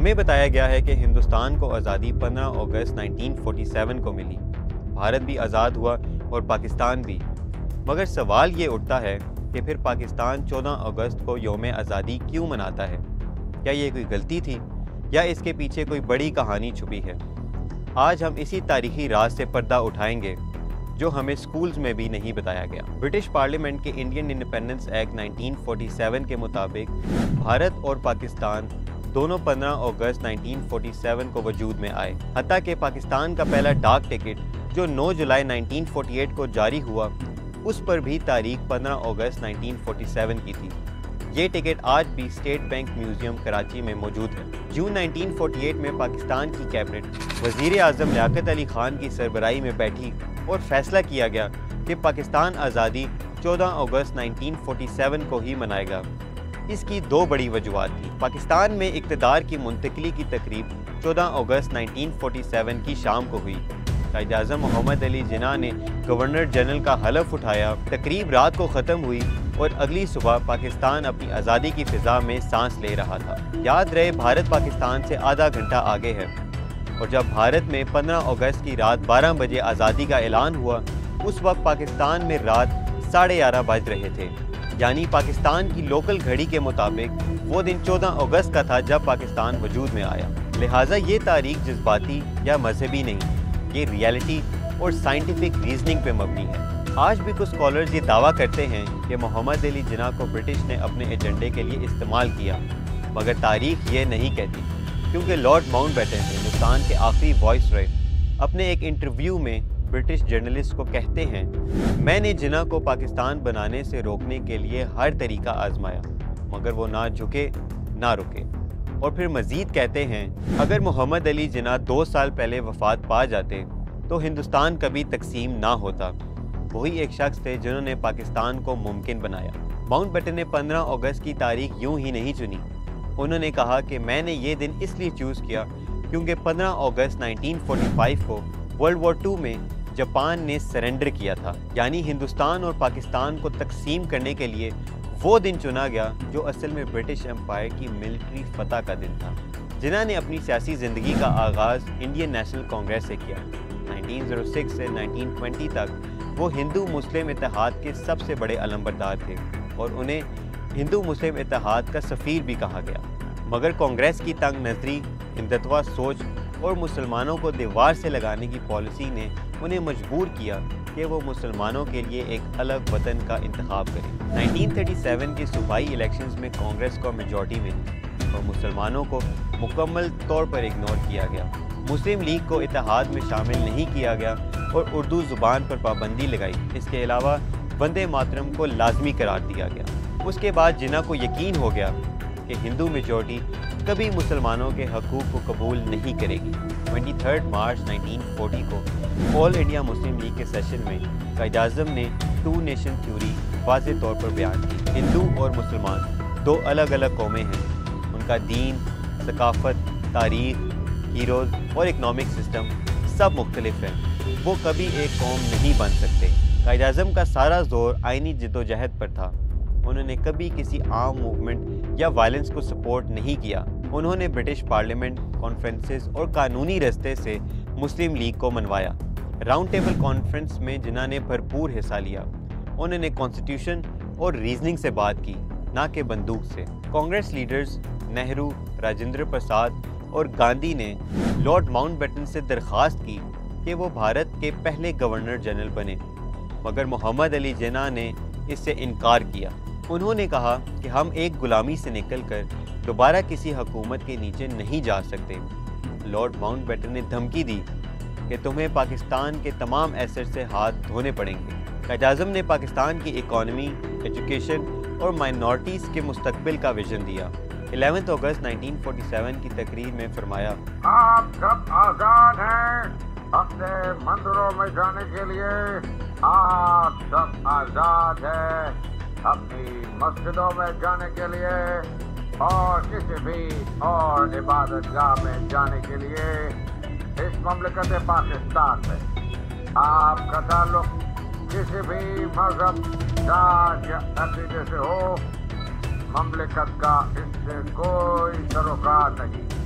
ہمیں بتایا گیا ہے کہ ہندوستان کو آزادی 15 اگست 1947 کو ملی، بھارت بھی آزاد ہوا اور پاکستان بھی۔ مگر سوال یہ اٹھتا ہے کہ پھر پاکستان 14 اگست کو یوم آزادی کیوں مناتا ہے؟ کیا یہ کوئی غلطی تھی یا اس کے پیچھے کوئی بڑی کہانی چھپی ہے؟ آج ہم اسی تاریخی راز سے پردہ اٹھائیں گے جو ہمیں سکولز میں بھی نہیں بتایا گیا۔ برٹش پارلیمنٹ کے انڈین انڈیپینڈنس ایکٹ 1947 کے مطابق بھارت اور پاکستان دونوں 15 اگست 1947 کو وجود میں آئے، حتیٰ کہ پاکستان کا پہلا ڈاک ٹکٹ جو 9 جولائی 1948 کو جاری ہوا، اس پر بھی تاریخ 15 اگست 1947 کی تھی۔ یہ ٹکٹ آج بھی اسٹیٹ بینک میوزیم کراچی میں موجود ہے۔ جون 1948 میں پاکستان کی کیبنٹ وزیر اعظم لیاقت علی خان کی سربراہی میں بیٹھی اور فیصلہ کیا گیا کہ پاکستان آزادی 14 اگست 1947 کو ہی منائے گا۔ اس کی دو بڑی وجوہات تھیں۔ پاکستان میں اقتدار کی منتقلی کی تقریب 14 اگست 1947 کی شام کو ہوئی۔ قائد اعظم محمد علی جناح نے گورنر جنرل کا حلف اٹھایا، تقریب رات کو ختم ہوئی اور اگلی صبح پاکستان اپنی آزادی کی فضا میں سانس لے رہا تھا۔ یاد رہے بھارت پاکستان سے آدھا گھنٹہ آگے ہے، اور جب بھارت میں 15 اگست کی رات 12 بجے آزادی کا اعلان ہوا، اس وقت پاکستان میں رات 11:30 بج رہے تھے، یعنی پاکستان کی لوکل گھڑی کے مطابق وہ دن 14 اگست کا تھا جب پاکستان وجود میں آیا۔ لہٰذا یہ تاریخ جذباتی یا مذہبی نہیں، یہ ریئلٹی اور سائنٹیفک ریزننگ پہ مبنی ہے۔ آج بھی کچھ اسکالرز یہ دعویٰ کرتے ہیں کہ محمد علی جناح کو برٹش نے اپنے ایجنڈے کے لیے استعمال کیا، مگر تاریخ یہ نہیں کہتی، کیونکہ لارڈ ماؤنٹ بیٹن ہندوستان کے آخری وائس رائے اپنے ایک انٹرویو میں برٹش جرنلسٹ کو کہتے ہیں، میں نے جناح کو پاکستان بنانے سے روکنے کے لیے ہر طریقہ آزمایا، مگر وہ نہ جھکے نہ رکے۔ اور پھر مزید کہتے ہیں، اگر محمد علی جناح 2 سال پہلے وفات پا جاتے تو ہندوستان کبھی تقسیم نہ ہوتا۔ وہی ایک شخص تھے جنہوں نے پاکستان کو ممکن بنایا۔ ماؤنٹ بیٹن نے 15 اگست کی تاریخ یوں ہی نہیں چنی۔ انہوں نے کہا کہ میں نے یہ دن اس لیے چوز کیا کیونکہ 15 اگست 1945 کو ورلڈ وار 2 میں جاپان نے سرنڈر کیا تھا، یعنی ہندوستان اور پاکستان کو تقسیم کرنے کے لیے وہ دن چنا گیا جو اصل میں برٹش امپائر کی ملٹری فتح کا دن تھا۔ جناح نے اپنی سیاسی زندگی کا آغاز انڈین نیشنل کانگریس سے کیا۔ 1906 سے 1920 تک وہ ہندو مسلم اتحاد کے سب سے بڑے علمبردار تھے اور انہیں ہندو مسلم اتحاد کا سفیر بھی کہا گیا۔ مگر کانگریس کی تنگ نظری، ہندتوا سوچ اور مسلمانوں کو دیوار سے لگانے کی پالیسی نے انہیں مجبور کیا کہ وہ مسلمانوں کے لیے ایک الگ وطن کا انتخاب کریں۔ 1937 کے صوبائی الیکشنز میں کانگریس کو میجورٹی ملی اور مسلمانوں کو مکمل طور پر اگنور کیا گیا۔ مسلم لیگ کو اتحاد میں شامل نہیں کیا گیا اور اردو زبان پر پابندی لگائی۔ اس کے علاوہ وندے ماترم کو لازمی قرار دیا گیا۔ اس کے بعد جناح کو یقین ہو گیا کہ ہندو میجورٹی کبھی مسلمانوں کے حقوق کو قبول نہیں کرے گی۔ 23 مارچ 1940 کو آل انڈیا مسلم لیگ کے سیشن میں قائد اعظم نے 2 نیشن تھیوری واضح طور پر بیان کی۔ ہندو اور مسلمان 2 الگ الگ قومیں ہیں، ان کا دین، ثقافت، تاریخ، ہیروز اور اکنامک سسٹم سب مختلف ہیں، وہ کبھی ایک قوم نہیں بن سکتے۔ قائد اعظم کا سارا زور آئینی جدوجہد پر تھا۔ انہوں نے کبھی کسی عام موومنٹ یا وائلنس کو سپورٹ نہیں کیا۔ انہوں نے برٹش پارلیمنٹ، کانفرنسز اور قانونی رستے سے مسلم لیگ کو منوایا۔ راؤنڈ ٹیبل کانفرنس میں جناح نے بھرپور حصہ لیا۔ انہوں نے کانسٹیٹیوشن اور ریزننگ سے بات کی، نہ کہ بندوق سے۔ کانگریس لیڈرز نہرو، راجندر پرساد اور گاندھی نے لارڈ ماؤنٹ بیٹن سے درخواست کی کہ وہ بھارت کے پہلے گورنر جنرل بنے، مگر محمد علی جناح نے اس سے انکار کیا۔ انہوں نے کہا کہ ہم ایک غلامی سے نکل کر دوبارہ کسی حکومت کے نیچے نہیں جا سکتے۔ لارڈ ماؤنٹ بیٹن نے دھمکی دی کہ تمہیں پاکستان کے تمام ایسٹ سے ہاتھ دھونے پڑیں گے۔ قائد اعظم نے پاکستان کی اکانومی، ایجوکیشن اور مائنورٹیز کے مستقبل کا ویژن دیا۔ 11 اگست 1947 کی تقریر میں فرمایا، آپ سب آزاد ہیں اپنے مندروں میں جانے کے لیے، آپ سب آزاد ہیں اپنی مسجدوں میں جانے کے لیے اور کسی بھی اور عبادت گاہ میں جانے کے لیے۔ اس مملکت پاکستان میں آپ کا تعلق کسی بھی مذہب، ذات یا عقیدے سے ہو، مملکت کا اس سے کوئی سروکار نہیں۔